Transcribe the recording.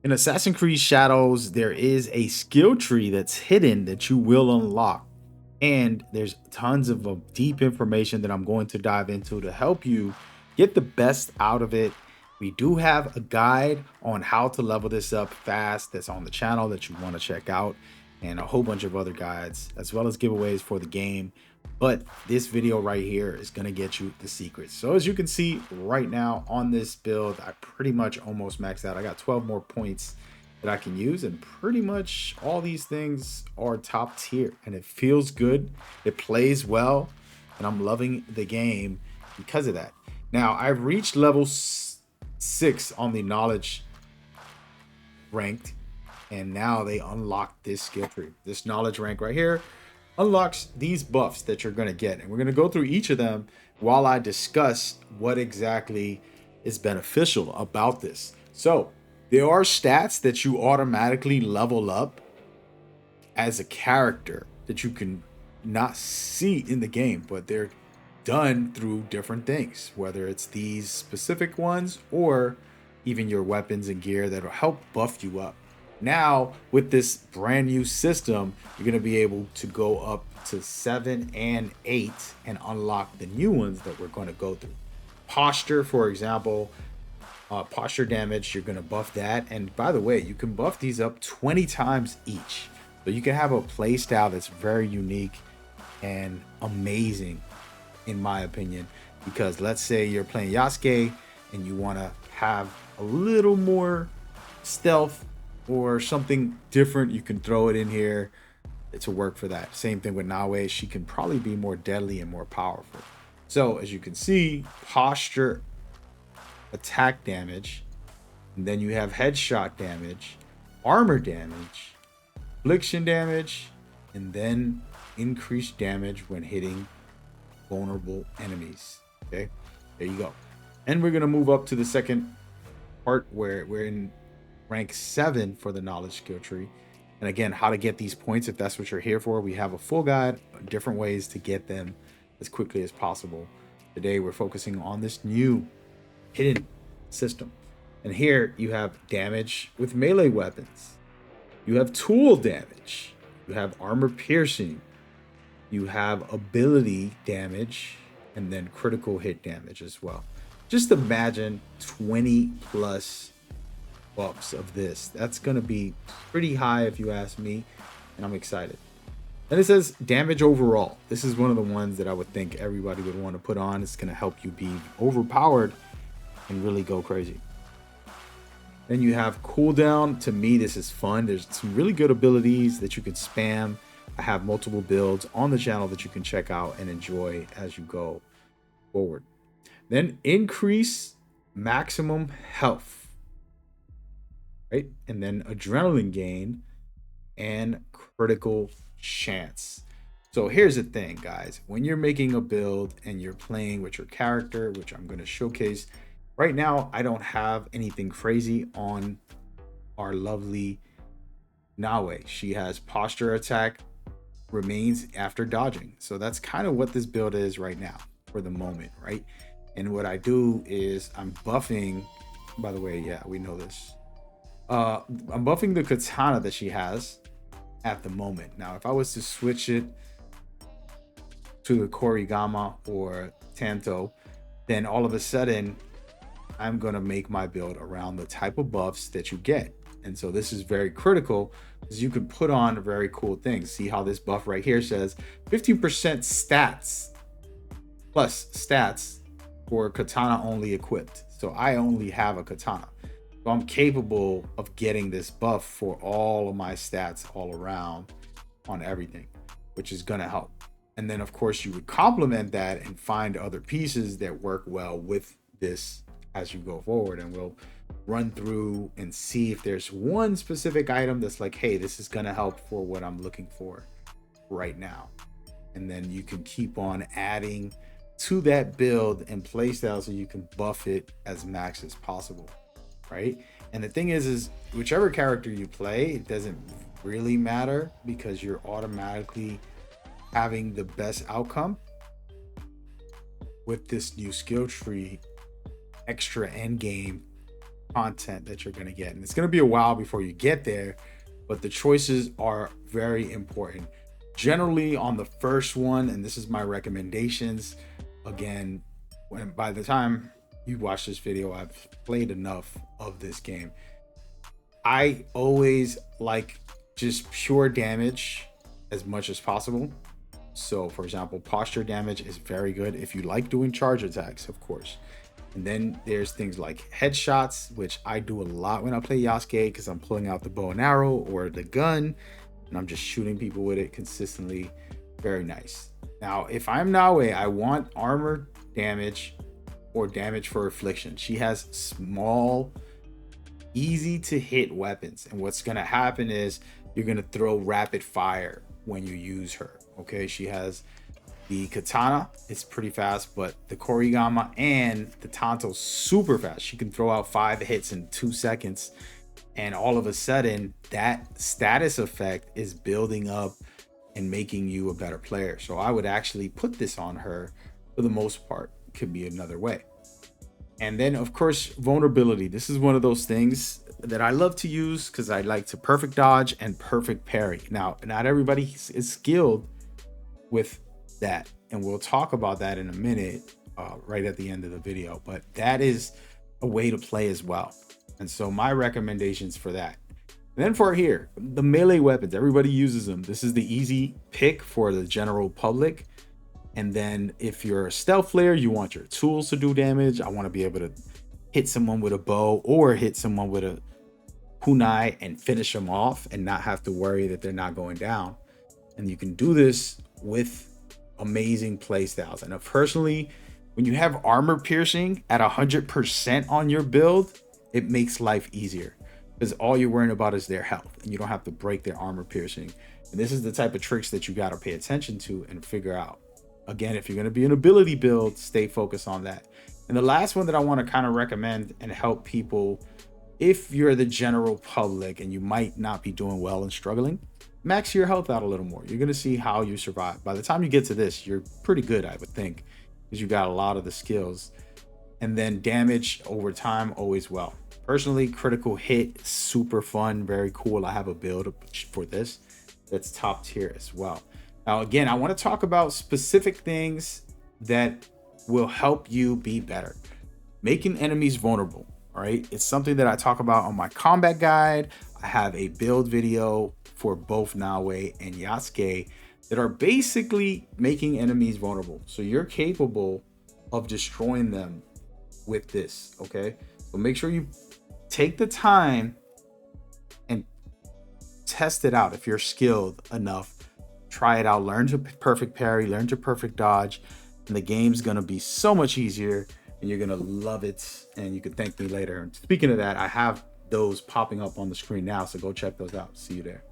In Assassin's Creed Shadows, there is a skill tree that's hidden that you will unlock. And there's tons of deep information that I'm going to dive into to help you get the best out of it. We do have a guide on how to level this up fast that's on the channel that you want to check out, and a whole bunch of other guides, as well as giveaways for the game. But this video right here is going to get you the secrets. So as you can see right now on this build, I pretty much almost maxed out. I got 12 more points that I can use, and pretty much all these things are top tier, and it feels good. It plays well, and I'm loving the game because of that. Now I've reached level 6 on the knowledge ranked, and now they unlock this skill tree. This knowledge rank right here unlocks these buffs that you're going to get, and we're going to go through each of them while I discuss what exactly is beneficial about this. So there are stats that you automatically level up as a character that you can not see in the game, but they're done through different things, whether it's these specific ones or even your weapons and gear that'll help buff you up. Now, with this brand new system, you're going to be able to go up to 7 and 8 and unlock the new ones that we're going to go through. Posture, for example, posture damage, you're going to buff that. And by the way, you can buff these up 20 times each. So you can have a play style that's very unique and amazing, in my opinion, because let's say you're playing YASUKE and you want to have a little more stealth or something different, you can throw it in here to work for that. Same thing with NAOE. She can probably be more deadly and more powerful. So as you can see, posture attack damage, and then you have headshot damage, armor damage, affliction damage, and then increased damage when hitting vulnerable enemies. Okay, there you go. And we're gonna move up to the second part where we're in rank 7 for the knowledge skill tree. And again, how to get these points, if that's what you're here for, we have a full guide on different ways to get them as quickly as possible. Today we're focusing on this new hidden system, and here you have damage with melee weapons, you have tool damage, you have armor piercing, you have ability damage, and then critical hit damage as well. Just imagine 20 plus buffs of this. That's going to be pretty high if you ask me, and I'm excited. Then it says damage overall. This is one of the ones that I would think everybody would want to put on. It's going to help you be overpowered and really go crazy. Then you have cooldown. To me, this is fun. There's some really good abilities that you can spam. I have multiple builds on the channel that you can check out and enjoy as you go forward. Then increase maximum health, right? And then adrenaline gain and critical chance. So here's the thing, guys. When you're making a build and you're playing with your character, which I'm going to showcase right now, I don't have anything crazy on our lovely NAOE. She has posture attack remains after dodging. So that's kind of what this build is right now for the moment, right? And what I do is I'm buffing, by the way, yeah, we know this. I'm buffing the katana that she has at the moment. Now, if I was to switch it to the Korigama or Tanto, then all of a sudden I'm going to make my build around the type of buffs that you get. And so this is very critical because you can put on very cool things. See how this buff right here says 15% stats plus stats for katana only equipped. So I only have a katana. So I'm capable of getting this buff for all of my stats all around on everything, which is going to help. And then of course you would complement that and find other pieces that work well with this as you go forward, and we'll run through and see if there's one specific item that's like, hey, this is going to help for what I'm looking for right now. And then you can keep on adding to that build and playstyle so you can buff it as max as possible, right? And the thing is whichever character you play, it doesn't really matter because you're automatically having the best outcome with this new skill tree extra end game content that you're going to get. And it's going to be a while before you get there, but the choices are very important. Generally on the first one, and this is my recommendations, again, when by the time you watch this video, I've played enough of this game. I always like just pure damage as much as possible. So for example, posture damage is very good if you like doing charge attacks, of course. And then there's things like headshots, which I do a lot when I play Yasuke because I'm pulling out the bow and arrow or the gun and I'm just shooting people with it consistently. Very nice. Now, if I'm NAOE, I want armor damage or damage for affliction. She has small, easy to hit weapons. And what's going to happen is you're going to throw rapid fire when you use her. Okay, she has the katana, it's pretty fast, but the korigama and the tanto super fast. She can throw out 5 hits in 2 seconds, and all of a sudden that status effect is building up and making you a better player. So I would actually put this on her for the most part. Could be another way. And then of course, vulnerability. This is one of those things that I love to use because I like to perfect dodge and perfect parry. Now, not everybody is skilled with that, and we'll talk about that in a minute, right at the end of the video, but that is a way to play as well. And so my recommendations for that. And then for here, the melee weapons, everybody uses them. This is the easy pick for the general public. And then if you're a stealth player, you want your tools to do damage. I want to be able to hit someone with a bow or hit someone with a kunai and finish them off and not have to worry that they're not going down. And you can do this with amazing play styles. And personally, when you have armor piercing at 100% on your build, it makes life easier because all you're worrying about is their health and you don't have to break their armor piercing. And this is the type of tricks that you got to pay attention to and figure out. Again, if you're going to be an ability build, stay focused on that. And the last one that I want to kind of recommend and help people, if you're the general public and you might not be doing well and struggling, max your health out a little more. You're going to see how you survive. By the time you get to this, you're pretty good, I would think, because you got a lot of the skills. And then damage over time, always well. Personally, critical hit, super fun, very cool. I have a build for this that's top tier as well. Now, again, I want to talk about specific things that will help you be better. Making enemies vulnerable, all right? It's something that I talk about on my combat guide. I have a build video for both NAOE and YASUKE that are basically making enemies vulnerable. So you're capable of destroying them with this, okay? So make sure you take the time and test it out. If you're skilled enough, try it out, learn to perfect parry, learn to perfect dodge, and the game's gonna be so much easier and you're gonna love it and you can thank me later. And speaking of that, I have those popping up on the screen now, so go check those out. See you there.